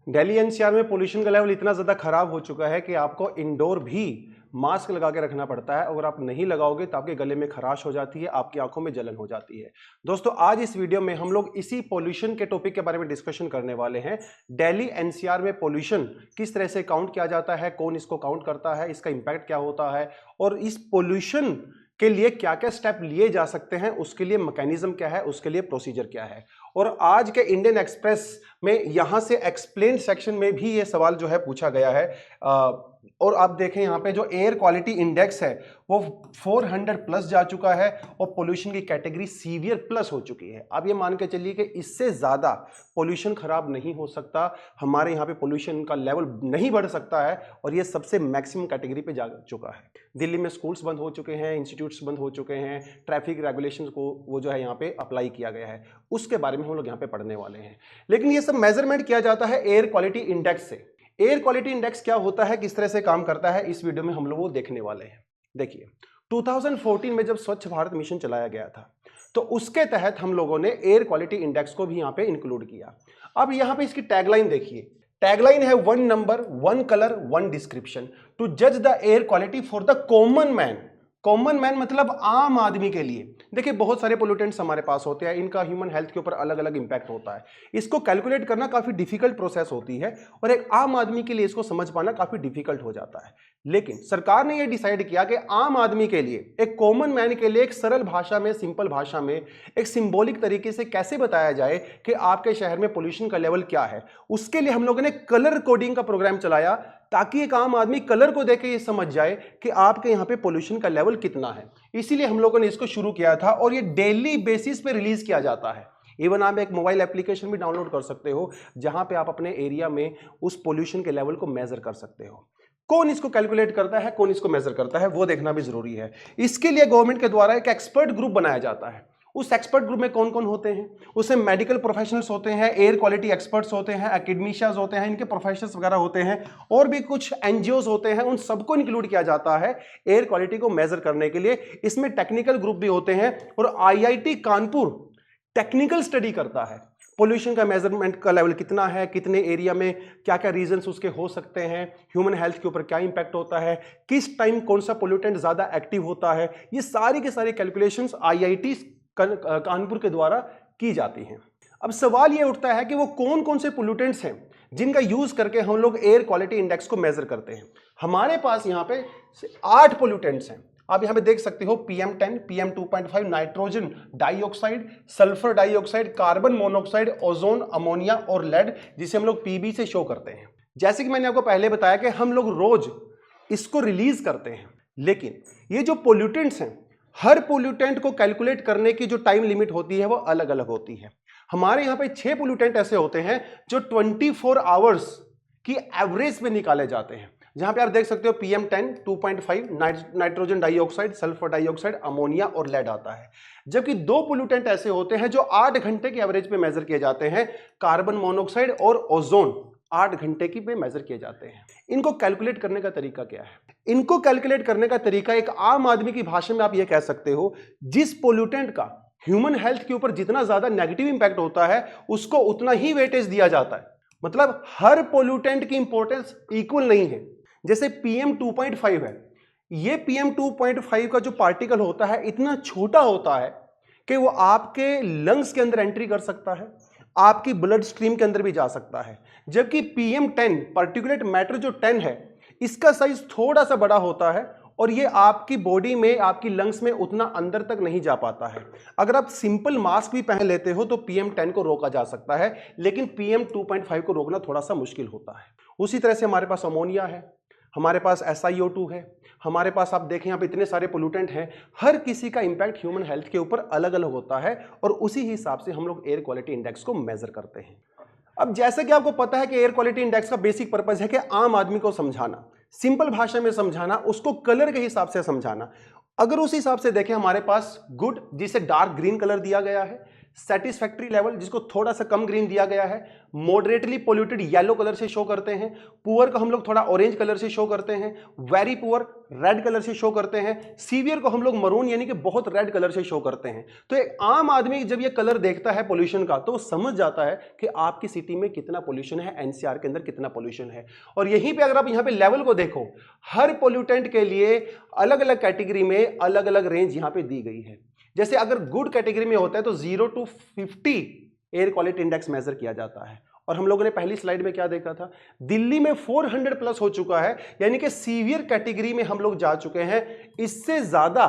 Delhi NCR में pollution का level इतना ज़्यादा खराब हो चुका है कि आपको इंडोर भी मास्क लगा के रखना पड़ता है। अगर आप नहीं लगाओगे तो आपके गले में खराश हो जाती है, आपकी आंखों में जलन हो जाती है। दोस्तों, आज इस वीडियो में हम लोग इसी पोल्यूशन के टॉपिक के बारे में डिस्कशन करने वाले हैं। दिल्ली एनसीआर में पोल्यूशन किस तरह से काउंट किया जाता है, कौन इसको काउंट करता है, इसका इंपैक्ट क्या होता है और इस पोल्यूशन के लिए क्या क्या स्टेप लिए जा सकते हैं, उसके लिए मैकेनिज्म क्या है, उसके लिए प्रोसीजर क्या है। और आज के इंडियन एक्सप्रेस में यहां से एक्सप्लेन सेक्शन में भी ये सवाल जो है पूछा गया है। और आप देखें यहाँ पे जो एयर क्वालिटी इंडेक्स है वो 400 प्लस जा चुका है और पोल्यूशन की कैटेगरी सीवियर प्लस हो चुकी है। आप ये मान के चलिए कि इससे ज़्यादा पोल्यूशन खराब नहीं हो सकता, हमारे यहाँ पे पोल्यूशन का लेवल नहीं बढ़ सकता है और ये सबसे मैक्सिमम कैटेगरी पे जा चुका है। दिल्ली में स्कूल्स बंद हो चुके हैं, इंस्टीट्यूट्स बंद हो चुके हैं, ट्रैफिक रेगुलेशंस को वो जो है यहाँ पे अप्लाई किया गया है, उसके बारे में हम लोग यहाँ पे पढ़ने वाले हैं। लेकिन ये सब मेजरमेंट किया जाता है एयर क्वालिटी इंडेक्स से। एयर क्वालिटी इंडेक्स क्या होता है, किस तरह से काम करता है, इस वीडियो में हम लोग वो देखने वाले हैं। देखिए, 2014 में जब स्वच्छ भारत मिशन चलाया गया था तो उसके तहत हम लोगों ने एयर क्वालिटी इंडेक्स को भी यहाँ पे इंक्लूड किया। अब यहाँ पे इसकी टैगलाइन देखिए, टैगलाइन है 1 नंबर 1 कलर 1 डिस्क्रिप्शन टू जज the air quality for the common man. Common man मतलब आम आदमी के लिए। देखिए, बहुत सारे पोल्यूटेंट्स हमारे पास होते हैं, इनका ह्यूमन हेल्थ के ऊपर अलग अलग इंपैक्ट होता है। इसको कैलकुलेट करना काफी डिफिकल्ट प्रोसेस होती है और एक आम आदमी के लिए इसको समझ पाना काफी डिफिकल्ट हो जाता है। लेकिन सरकार ने यह डिसाइड किया कि आम आदमी के लिए, एक कॉमन मैन के लिए एक सरल भाषा में, सिंपल भाषा में, एक सिंबॉलिक तरीके से कैसे बताया जाए कि आपके शहर में पोल्यूशन का लेवल क्या है। उसके लिए हम लोगों ने कलर कोडिंग का प्रोग्राम चलाया ताकि एक आम आदमी कलर को देख के ये समझ जाए कि आपके यहाँ पे पोल्यूशन का लेवल कितना है। इसीलिए हम लोगों ने इसको शुरू किया था और ये डेली बेसिस पे रिलीज किया जाता है। इवन आप एक मोबाइल एप्लीकेशन भी डाउनलोड कर सकते हो जहां पे आप अपने एरिया में उस पोल्यूशन के लेवल को मेजर कर सकते हो। कौन इसको कैलकुलेट करता है, कौन इसको मेजर करता है, वो देखना भी जरूरी है। इसके लिए गवर्नमेंट के द्वारा एक एक्सपर्ट ग्रुप बनाया जाता है। उस एक्सपर्ट ग्रुप में कौन कौन होते हैं, उसमें मेडिकल प्रोफेशनल्स होते हैं, एयर क्वालिटी एक्सपर्ट्स होते हैं, एकेडमिशियंस होते हैं, इनके प्रोफेशनल्स वगैरह होते हैं, और भी कुछ एनजीओज होते हैं। उन सबको इंक्लूड किया जाता है एयर क्वालिटी को मेजर करने के लिए। इसमें टेक्निकल ग्रुप भी होते हैं और आईआईटी कानपुर टेक्निकल स्टडी करता है पोल्यूशन का मेजरमेंट का लेवल कितना है, कितने एरिया में क्या क्या रीजंस उसके हो सकते हैं, ह्यूमन हेल्थ के ऊपर क्या इंपैक्ट होता है, किस टाइम कौन सा पोल्यूटेंट ज्यादा एक्टिव होता है। ये सारी के सारी कैलकुलेशंस आईआईटी कानपुर के द्वारा की जाती हैं। अब सवाल ये उठता है कि वो कौन कौन से पोल्यूटेंट्स हैं जिनका यूज करके हम लोग एयर क्वालिटी इंडेक्स को मेजर करते हैं। हमारे पास यहाँ पे 8 पोल्यूटेंट्स हैं। आप यहाँ पे देख सकते हो PM10, PM2.5, nitrogen dioxide, sulphur dioxide, carbon monoxide, ozone, ammonia और लेड, जिसे हम लोग PB से शो करते हैं। जैसे कि मैंने आपको पहले बताया कि हम लोग रोज इसको रिलीज करते हैं, लेकिन ये जो पोल्यूटेंट्स हैं, हर पोल्यूटेंट को कैलकुलेट करने की जो टाइम लिमिट होती है वो अलग अलग होती है। हमारे यहाँ पे 6 पोल्यूटेंट ऐसे होते हैं जो 24 आवर्स की एवरेज में निकाले जाते हैं। जहां पे आप देख सकते हो PM10, 2.5, nitrogen dioxide, sulphur dioxide, ammonia और लेड आता है। जबकि 2 पोल्यूटेंट ऐसे होते हैं जो 8 घंटे के एवरेज पे मेजर किए जाते हैं, कार्बन मोनोऑक्साइड और ओजोन 8 घंटे की पे मेजर किए जाते हैं। इनको कैलकुलेट करने का तरीका क्या है? इनको कैलकुलेट करने का तरीका एक आम आदमी की भाषा में आप ये कह सकते हो, जिस पोल्यूटेंट का ह्यूमन हेल्थ के ऊपर जितना ज्यादा नेगेटिव इंपैक्ट होता है उसको उतना ही वेटेज दिया जाता है। मतलब हर पोल्यूटेंट की इंपॉर्टेंस इक्वल नहीं है। जैसे PM2.5 है, ये PM2.5 का जो पार्टिकल होता है इतना छोटा होता है कि वो आपके लंग्स के अंदर एंट्री कर सकता है, आपकी ब्लड स्ट्रीम के अंदर भी जा सकता है। जबकि PM10 पार्टिकुलेट मैटर जो 10 है, इसका साइज थोड़ा सा बड़ा होता है और ये आपकी बॉडी में, आपकी लंग्स में उतना अंदर तक नहीं जा पाता है। अगर आप सिंपल मास्क भी पहन लेते हो तो PM10 को रोका जा सकता है, लेकिन PM2.5 को रोकना थोड़ा सा मुश्किल होता है। उसी तरह से हमारे पास अमोनिया है, हमारे पास SiO2 है, हमारे पास आप देखें यहाँ पे इतने सारे पोल्यूटेंट हैं। हर किसी का इंपैक्ट ह्यूमन हेल्थ के ऊपर अलग अलग होता है और उसी हिसाब से हम लोग एयर क्वालिटी इंडेक्स को मेजर करते हैं। अब जैसे कि आपको पता है कि एयर क्वालिटी इंडेक्स का बेसिक पर्पस है कि आम आदमी को समझाना, सिंपल भाषा में समझाना, उसको कलर के हिसाब से समझाना। अगर उस हिसाब से देखें, हमारे पास गुड, जिसे डार्क ग्रीन कलर दिया गया है, सेटिस्फैक्ट्री लेवल जिसको थोड़ा सा कम ग्रीन दिया गया है, मॉडरेटली पोल्यूटेड येलो कलर से शो करते हैं, पुअर को हम लोग थोड़ा ऑरेंज कलर से शो करते हैं, वेरी पुअर रेड कलर से शो करते हैं, सीवियर को हम लोग मरून यानी कि बहुत रेड कलर से शो करते हैं। तो एक आम आदमी जब ये कलर देखता है पोल्यूशन का तो वो समझ जाता है कि आपकी सिटी में कितना पोल्यूशन है, एनसीआर के अंदर कितना पोल्यूशन है। और यहीं पे अगर आप यहाँ पे लेवल को देखो, हर पोल्यूटेंट के लिए अलग अलग कैटेगरी में अलग अलग रेंज यहाँ पे दी गई है। जैसे अगर गुड कैटेगरी में होता है तो 0 to 50 air quality index major किया जाता है। और हम लोगों ने पहली स्लाइड में क्या देखा था, दिल्ली में 400 प्लस हो चुका है, यानी कि सीवियर कैटेगरी में हम लोग जा चुके हैं। इससे ज्यादा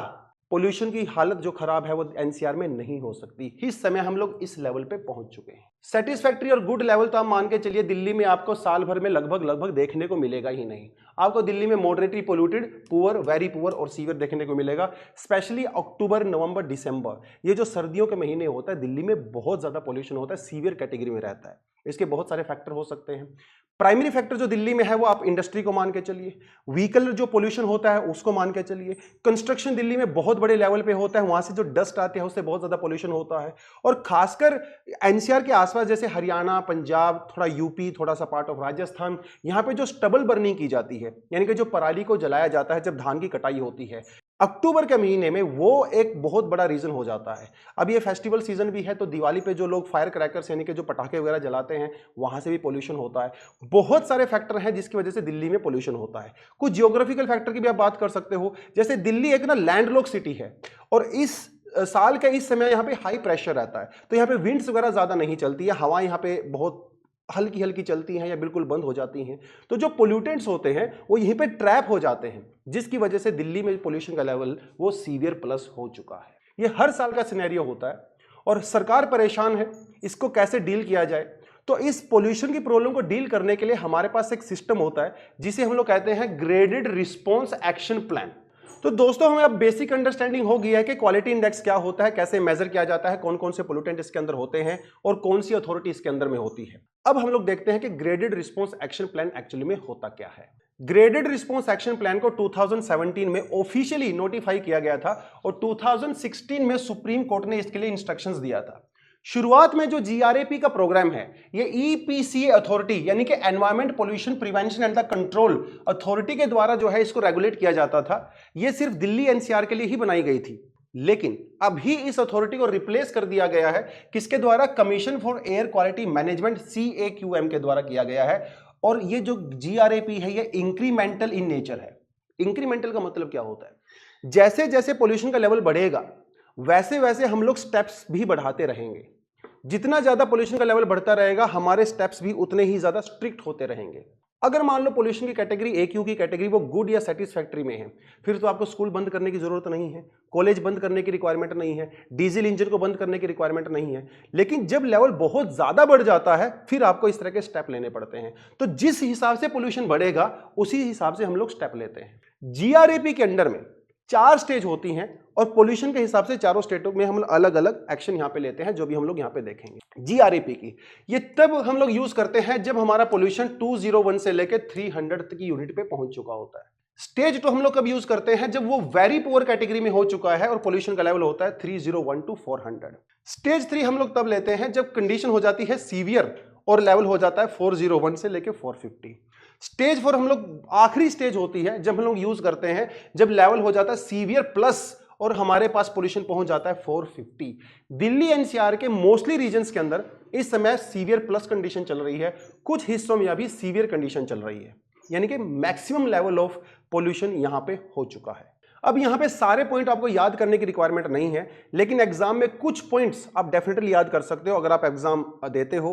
पोल्यूशन की हालत जो खराब है वो एनसीआर में नहीं हो सकती। इस समय हम लोग इस लेवल पे पहुंच चुके हैं। सेटिस्फैक्ट्री और गुड लेवल तो आप मान के चलिए दिल्ली में आपको साल भर में लगभग देखने को मिलेगा ही नहीं। आपको दिल्ली में moderately polluted, poor, very poor और सीवियर देखने को मिलेगा। स्पेशली अक्टूबर, नवंबर, दिसंबर, ये जो सर्दियों के महीने होता है दिल्ली में बहुत ज्यादा पोल्यूशन होता है, सीवियर कैटेगरी में रहता है। इसके बहुत सारे फैक्टर हो सकते हैं। प्राइमरी फैक्टर जो दिल्ली में है वो आप इंडस्ट्री को मान के चलिए, व्हीकल जो पोल्यूशन होता है उसको मान के चलिए, कंस्ट्रक्शन दिल्ली में बहुत बड़े लेवल पे होता है, वहां से जो डस्ट आती है उससे बहुत ज्यादा पोल्यूशन होता है। और खासकर एनसीआर के आसपास जैसे हरियाणा, पंजाब, थोड़ा यूपी, थोड़ा सा पार्ट ऑफ राजस्थान, यहाँ पे जो स्टबल बर्निंग की जाती है यानी कि जो पराली को जलाया जाता है जब धान की कटाई होती है, अक्टूबर के महीने में वो एक बहुत बड़ा रीजन हो जाता है। अब ये फेस्टिवल सीजन भी है तो दिवाली पे जो लोग फायर क्रैकर्स यानी कि जो पटाखे वगैरह जलाते हैं वहां से भी पोल्यूशन होता है। बहुत सारे फैक्टर हैं जिसकी वजह से दिल्ली में पोल्यूशन होता है। कुछ जियोग्राफिकल फैक्टर की भी आप बात कर सकते हो, जैसे दिल्ली एक ना लैंडलॉक सिटी है और इस साल के इस समय यहाँ पे हाई प्रेशर रहता है, तो यहाँ पे विंड्स वगैरह ज्यादा नहीं चलती है, हवा यहाँ पे बहुत हल्की हल्की चलती हैं या बिल्कुल बंद हो जाती हैं। तो जो पोल्यूटेंट्स होते हैं वो यहीं पे ट्रैप हो जाते हैं, जिसकी वजह से दिल्ली में पोल्यूशन का लेवल वो सीवियर प्लस हो चुका है। ये हर साल का सिनेरियो होता है और सरकार परेशान है, इसको कैसे डील किया जाए। तो इस पोल्यूशन की प्रॉब्लम को डील करने के लिए हमारे पास एक सिस्टम होता है जिसे हम लोग कहते हैं ग्रेडेड रिस्पॉन्स एक्शन प्लान। तो दोस्तों हमें अब बेसिक अंडरस्टैंडिंग हो गया है कि क्वालिटी इंडेक्स क्या होता है, कैसे मेजर किया जाता है, कौन कौन से पोल्यूटेंट इसके अंदर होते हैं और कौन सी अथॉरिटी इसके अंदर में होती है। अब हम लोग देखते हैं कि graded response action plan actually में होता क्या है। ग्रेडेड रिस्पॉन्स एक्शन प्लान को 2017 में ऑफिशियली नोटिफाई किया गया था और 2016 में सुप्रीम कोर्ट ने इसके लिए इंस्ट्रक्शंस दिया था। शुरुआत में जो जीआरएपी का प्रोग्राम है ये ईपीसीए अथॉरिटी यानी कि environment pollution prevention and the control authority के द्वारा जो है इसको रेगुलेट किया जाता था। ये सिर्फ दिल्ली एनसीआर के लिए ही बनाई गई थी, लेकिन अभी इस अथॉरिटी को रिप्लेस कर दिया गया है किसके द्वारा, commission for air quality management CAQM के द्वारा किया गया है। और ये जो जीआरएपी है ये इंक्रीमेंटल इन नेचर है। इंक्रीमेंटल का मतलब क्या होता है, जैसे जैसे पोल्यूशन का लेवल बढ़ेगा वैसे वैसे हम लोग स्टेप्स भी बढ़ाते रहेंगे। जितना ज्यादा पोल्यूशन का लेवल बढ़ता रहेगा हमारे स्टेप्स भी उतने ही ज्यादा स्ट्रिक्ट होते रहेंगे। अगर मान लो पोल्यूशन की कैटेगरी AQ की कैटेगरी वो गुड या सेटिस्फैक्ट्री में है, फिर तो आपको स्कूल बंद करने की जरूरत नहीं है, कॉलेज बंद करने की रिक्वायरमेंट नहीं है, डीजल इंजन को बंद करने की रिक्वायरमेंट नहीं है। लेकिन जब लेवल बहुत ज्यादा बढ़ जाता है फिर आपको इस तरह के स्टेप लेने पड़ते हैं। तो जिस हिसाब से पोल्यूशन बढ़ेगा उसी हिसाब से हम लोग स्टेप लेते हैं। जीआरएपी के अंडर में 4 स्टेज होती हैं और पोल्यूशन के हिसाब से चारों स्टेटों में हम अलग अलग एक्शन यहां पे लेते हैं, जो भी हम लोग यहां पे देखेंगे। जीआरएपी की ये तब हम लोग यूज करते हैं जब हमारा पोल्यूशन 201 से लेकर 300 तक की यूनिट पे पहुंच चुका होता है। स्टेज 2 हम लोग कब यूज करते हैं, जब वो वेरी पुअर कैटेगरी में हो चुका है और पोल्यूशन का लेवल होता है 301 to 400। स्टेज 3 हम लोग तब लेते हैं जब कंडीशन हो जाती है सीवियर और लेवल हो जाता है 401 से लेकर 450। स्टेज 4 हम लोग आखिरी स्टेज होती है जब हम लोग यूज करते हैं जब लेवल हो जाता है सीवियर प्लस और हमारे पास पोल्यूशन पहुंच जाता है 450। दिल्ली एनसीआर के मोस्टली रीजन्स के अंदर इस समय सीवियर प्लस कंडीशन चल रही है, कुछ हिस्सों में अभी सीवियर कंडीशन चल रही है, यानी कि मैक्सिमम लेवल ऑफ पोल्यूशन यहां पे हो चुका है। अब यहां पे सारे पॉइंट आपको याद करने की रिक्वायरमेंट नहीं है, लेकिन एग्जाम में कुछ पॉइंट्स आप डेफिनेटली याद कर सकते हो अगर आप एग्जाम देते हो।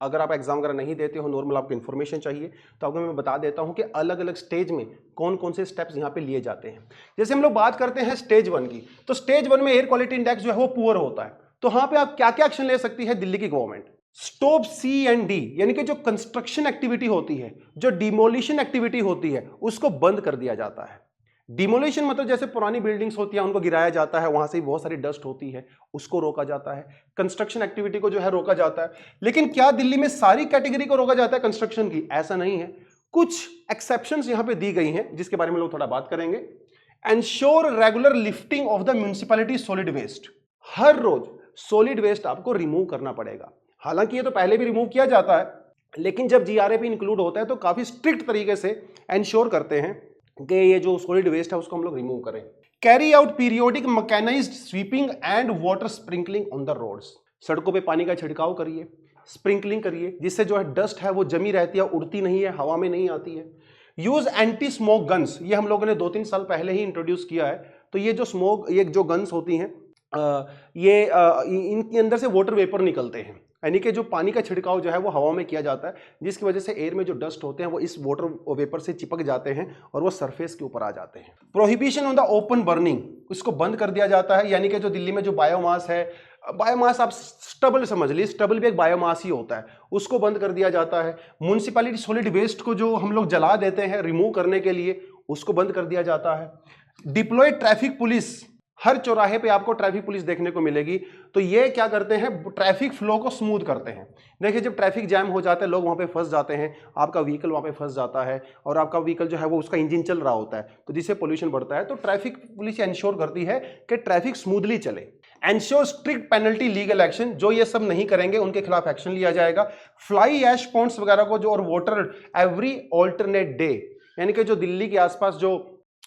अगर आप एग्जाम वगैरह नहीं देते हो, नॉर्मल आपको इन्फॉर्मेशन चाहिए, तो आपको मैं बता देता हूं कि अलग अलग स्टेज में कौन कौन से स्टेप्स यहां पे लिए जाते हैं। जैसे हम लोग बात करते हैं स्टेज 1 की, तो स्टेज 1 में एयर क्वालिटी इंडेक्स जो है वो पुअर होता है। तो वहां पे आप क्या क्या एक्शन ले सकती है दिल्ली की गवर्नमेंट, स्टॉप C&D यानी कि जो कंस्ट्रक्शन एक्टिविटी होती है, जो डिमोलिशन एक्टिविटी होती है, उसको बंद कर दिया जाता है। डिमोलिशन मतलब जैसे पुरानी बिल्डिंग्स होती है उनको गिराया जाता है, वहां से बहुत सारी डस्ट होती है, उसको रोका जाता है। कंस्ट्रक्शन एक्टिविटी को जो है रोका जाता है। लेकिन क्या दिल्ली में सारी कैटेगरी को रोका जाता है कंस्ट्रक्शन की? ऐसा नहीं है, कुछ एक्सेप्शंस यहां पे दी गई हैं जिसके बारे में लोग थोड़ा बात करेंगे। Ensure regular lifting of the municipality solid waste, हर रोज सॉलिड वेस्ट आपको रिमूव करना पड़ेगा। हालांकि ये तो पहले भी रिमूव किया जाता है, लेकिन जब जीआरएपी इंक्लूड होता है तो काफी स्ट्रिक्ट तरीके से एंश्योर करते हैं कि ये जो सॉलिड वेस्ट है उसको हम लोग रिमूव करें। Carry out periodic mechanised sweeping and water sprinkling on the roads. सड़कों पे पानी का छिड़काव करिए, स्प्रिंकलिंग करिए, जिससे जो है डस्ट है वो जमी रहती है, उड़ती नहीं है, हवा में नहीं आती है। यूज एंटी स्मोक गन्स, ये हम लोगों ने 2-3 साल पहले ही इंट्रोड्यूस किया है। तो ये जो गन्स होती हैं, इनके अंदर से वाटर वेपर निकलते हैं, यानी कि जो पानी का छिड़काव जो है वो हवा में किया जाता है, जिसकी वजह से एयर में जो डस्ट होते हैं वो इस वाटर वेपर से चिपक जाते हैं और वो सरफेस के ऊपर आ जाते हैं। Prohibition on the open burning, इसको बंद कर दिया जाता है, यानी कि जो दिल्ली में जो बायोमास है, बायोमास आप स्टबल समझ लीजिए, स्टबल भी एक बायोमास ही होता है, उसको बंद कर दिया जाता है। म्युनिसिपैलिटी सॉलिड वेस्ट को जो हम लोग जला देते हैं रिमूव करने के लिए, उसको बंद कर दिया जाता है। डिप्लॉय ट्रैफिक पुलिस, हर चौराहे पे आपको ट्रैफिक पुलिस देखने को मिलेगी। तो ये क्या करते हैं, ट्रैफिक फ्लो को स्मूथ करते हैं। देखिए जब ट्रैफिक जैम हो जाता है, लोग वहां पे फंस जाते हैं, आपका व्हीकल वहां पे फंस जाता है और आपका व्हीकल जो है वो उसका इंजन चल रहा होता है, तो जिससे पोल्यूशन बढ़ता है। तो ट्रैफिक पुलिस इंश्योर करती है कि ट्रैफिक स्मूथली चले। Ensure strict penalty legal action, जो ये सब नहीं करेंगे उनके खिलाफ एक्शन लिया जाएगा। फ्लाई ऐश पॉन्ड्स वगैरह को जो, और वाटर एवरी ऑल्टरनेट डे, यानी कि जो दिल्ली के आसपास जो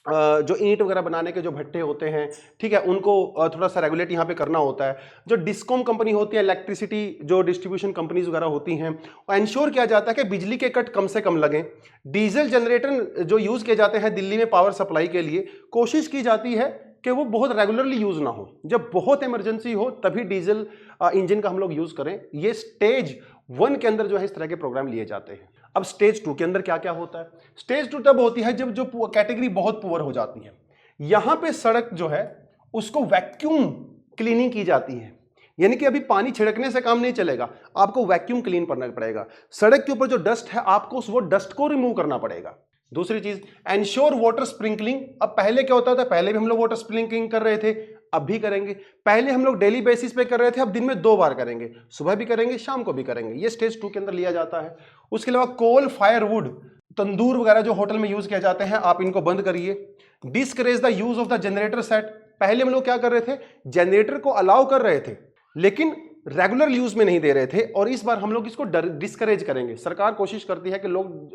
ईंट वगैरह बनाने के जो भट्टे होते हैं, ठीक है, उनको थोड़ा सा रेगुलेट यहाँ पे करना होता है। जो डिस्कॉम कंपनी होती है, इलेक्ट्रिसिटी जो डिस्ट्रीब्यूशन कंपनीज वगैरह होती हैं, इंश्योर किया जाता है कि बिजली के कट कम से कम लगें। डीजल जनरेटर जो यूज़ किए जाते हैं दिल्ली में पावर सप्लाई के लिए, कोशिश की जाती है कि वो बहुत रेगुलरली यूज ना हो, जब बहुत इमरजेंसी हो तभी डीजल इंजन का हम लोग यूज करें। ये स्टेज 1 के अंदर जो है इस तरह के प्रोग्राम लिए जाते हैं। अब स्टेज 2 के अंदर क्या क्या होता है? स्टेज 2 तब होती है जब जो कैटेगरी बहुत पुअर हो जाती है। यहां पे सड़क जो है उसको वैक्यूम क्लीनिंग की जाती है, यानी कि अभी पानी छिड़कने से काम नहीं चलेगा, आपको वैक्यूम क्लीन करना पड़ेगा। सड़क के ऊपर जो डस्ट है आपको वो डस्ट को रिमूव करना पड़ेगा। दूसरी चीज, एंश्योर वाटर स्प्रिंकलिंग। अब पहले क्या होता था, पहले भी हम लोग वाटर स्प्रिंकलिंग कर रहे थे, अब भी करेंगे। पहले हम लोग डेली बेसिस पे कर रहे थे, अब दिन में 2 बार करेंगे, सुबह भी करेंगे, शाम को भी करेंगे। ये स्टेज 2 के अंदर लिया जाता है। उसके अलावा कोल फायरवुड, तंदूर वगैरह जो होटल में यूज किया जाते हैं, आप इनको बंद करिए। Discourage the use of the generator set. पहले हम लोग क्या कर रहे थे, जनरेटर को अलाउ कर रहे थे लेकिन रेगुलर यूज में नहीं दे रहे थे, और इस बार हम लोग इसको डिस्करेज करेंगे। सरकार कोशिश करती है कि लोग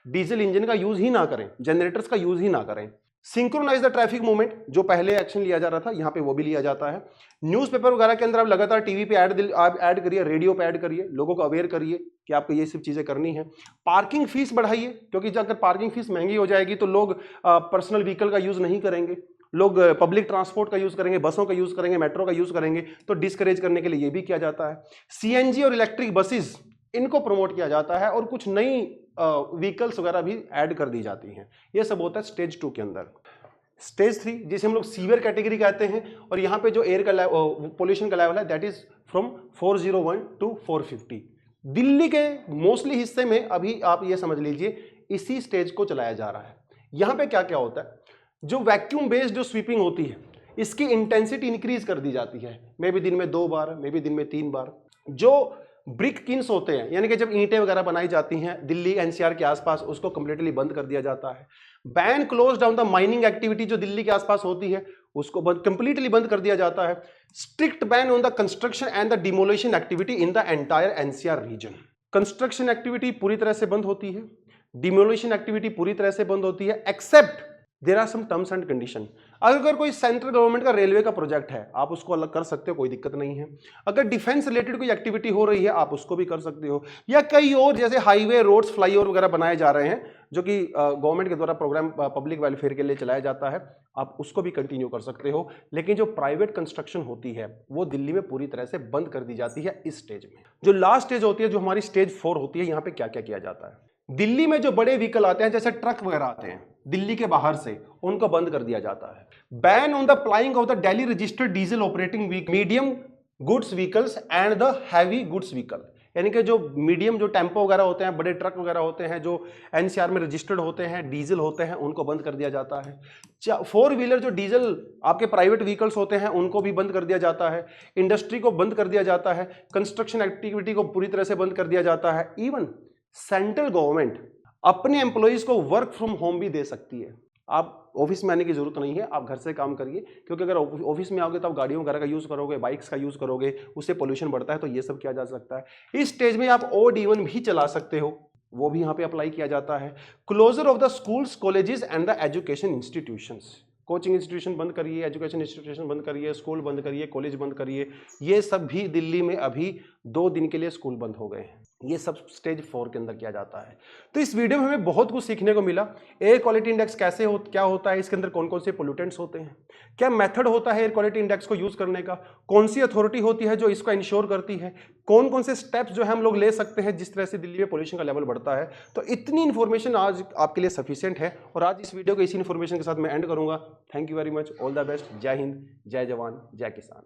डीजल इंजन का यूज ही ना करें, जनरेटर्स का यूज ही ना करें। सिंक्रोनाइज द ट्रैफिक मूवमेंट, जो पहले एक्शन लिया जा रहा था यहां पे वो भी लिया जाता है। न्यूज़पेपर वगैरह के अंदर आप लगातार टीवी पे आप ऐड करिए, रेडियो पे ऐड करिए, लोगों को अवेयर करिए कि आपको ये सब चीजें करनी है। पार्किंग फीस बढ़ाइए, क्योंकि अगर पार्किंग फीस महंगी हो जाएगी तो लोग पर्सनल व्हीकल का यूज नहीं करेंगे, लोग पब्लिक ट्रांसपोर्ट का यूज करेंगे, बसों का यूज करेंगे, मेट्रो का यूज करेंगे। तो डिस्करेज करने के लिए ये भी किया जाता है। सीएनजी और इलेक्ट्रिक बसेस, इनको प्रमोट किया जाता है और कुछ नई व्हीकल्स वगैरह भी ऐड कर दी जाती हैं। ये सब होता है स्टेज 2 के अंदर। स्टेज 3 जिसे हम लोग सीवियर कैटेगरी कहते हैं, और यहाँ पे जो एयर का पोल्यूशन का लेवल है that is from 401 to 450। Delhi के मोस्टली हिस्से में अभी आप ये समझ लीजिए इसी स्टेज को चलाया जा रहा है। यहाँ पे क्या क्या होता है, जो वैक्यूम बेस्ड जो स्वीपिंग होती है इसकी इंटेंसिटी इंक्रीज कर दी जाती है, मे बी दिन में 2 बार, मे बी दिन में 3 बार। जो ब्रिक किन्स होते हैं, यानी कि जब ईंटें वगैरह बनाई जाती हैं दिल्ली एनसीआर के आसपास, उसको कंप्लीटली बंद कर दिया जाता है। Ban close down the mining activity, जो दिल्ली के आसपास होती है उसको कंप्लीटली बंद कर दिया जाता है। Strict ban on the construction and the demolition activity in the entire NCR region. Construction activity पूरी तरह से बंद होती है, डिमोलिशन एक्टिविटी पूरी तरह से बंद होती है, except there are some terms and condition. अगर कोई सेंट्रल गवर्नमेंट का रेलवे का प्रोजेक्ट है आप उसको अलग कर सकते हो, कोई दिक्कत नहीं है। अगर डिफेंस रिलेटेड कोई एक्टिविटी हो रही है आप उसको भी कर सकते हो, या कई और जैसे हाईवे, रोड्स, फ्लाईओवर वगैरह बनाए जा रहे हैं जो कि गवर्नमेंट के द्वारा प्रोग्राम पब्लिक वेलफेयर के लिए चलाया जाता है, आप उसको भी कंटिन्यू कर सकते हो। लेकिन जो प्राइवेट कंस्ट्रक्शन होती है वो दिल्ली में पूरी तरह से बंद कर दी जाती है इस स्टेज में। जो लास्ट स्टेज होती है, जो हमारी स्टेज 4 होती है, यहाँ पे क्या क्या किया जाता है। दिल्ली में जो बड़े व्हीकल आते हैं जैसे ट्रक वगैरह आते हैं दिल्ली के बाहर से, उनको बंद कर दिया जाता है। Ban on the प्लाइंग of the daily registered diesel operating medium goods vehicles and the heavy goods vehicle, यानी कि जो मीडियम, जो टेम्पो वगैरह होते हैं, बड़े ट्रक वगैरह होते हैं जो एनसीआर में रजिस्टर्ड होते हैं, डीजल होते हैं, उनको बंद कर दिया जाता है। 4 व्हीलर जो डीजल आपके प्राइवेट व्हीकल्स होते हैं उनको भी बंद कर दिया जाता है। इंडस्ट्री को बंद कर दिया जाता है, कंस्ट्रक्शन एक्टिविटी को पूरी तरह से बंद कर दिया जाता है। इवन सेंट्रल गवर्नमेंट अपने एम्प्लॉइज को वर्क फ्रॉम होम भी दे सकती है। आप ऑफिस में आने की जरूरत नहीं है, आप घर से काम करिए, क्योंकि अगर ऑफिस में आओगे तो आप गाड़ियों वगैरह का यूज़ करोगे, बाइक्स का यूज़ करोगे, उससे पोल्यूशन बढ़ता है, तो ये सब किया जा सकता है। इस स्टेज में आप ओड इवन भी चला सकते हो, वो भी यहाँ पे अप्लाई किया जाता है। Closure of the schools, colleges and the education institutions, coaching institution बंद करिए, एजुकेशन इंस्टीट्यूशन बंद करिए, स्कूल बंद करिए, कॉलेज बंद करिए, ये सब भी दिल्ली में अभी 2 दिन के लिए स्कूल बंद हो गए हैं। ये सब स्टेज 4 के अंदर किया जाता है। तो इस वीडियो में हमें बहुत कुछ सीखने को मिला। एयर क्वालिटी इंडेक्स क्या होता है, इसके अंदर कौन कौन से पोल्यूटेंट्स होते हैं, क्या मेथड होता है एयर क्वालिटी इंडेक्स को यूज करने का, कौन सी अथॉरिटी होती है जो इसको इंश्योर करती है, कौन कौन से स्टेप्स जो है हम लोग ले सकते हैं जिस तरह से दिल्ली में पोल्यूशन का लेवल बढ़ता है। तो इतनी इन्फॉर्मेशन आज आपके लिए सफिशिएंट है और आज इस वीडियो को इसी इन्फॉर्मेशन के साथ मैं एंड करूंगा। Thank you very much, all the best, जय हिंद, जय जवान, जय किसान।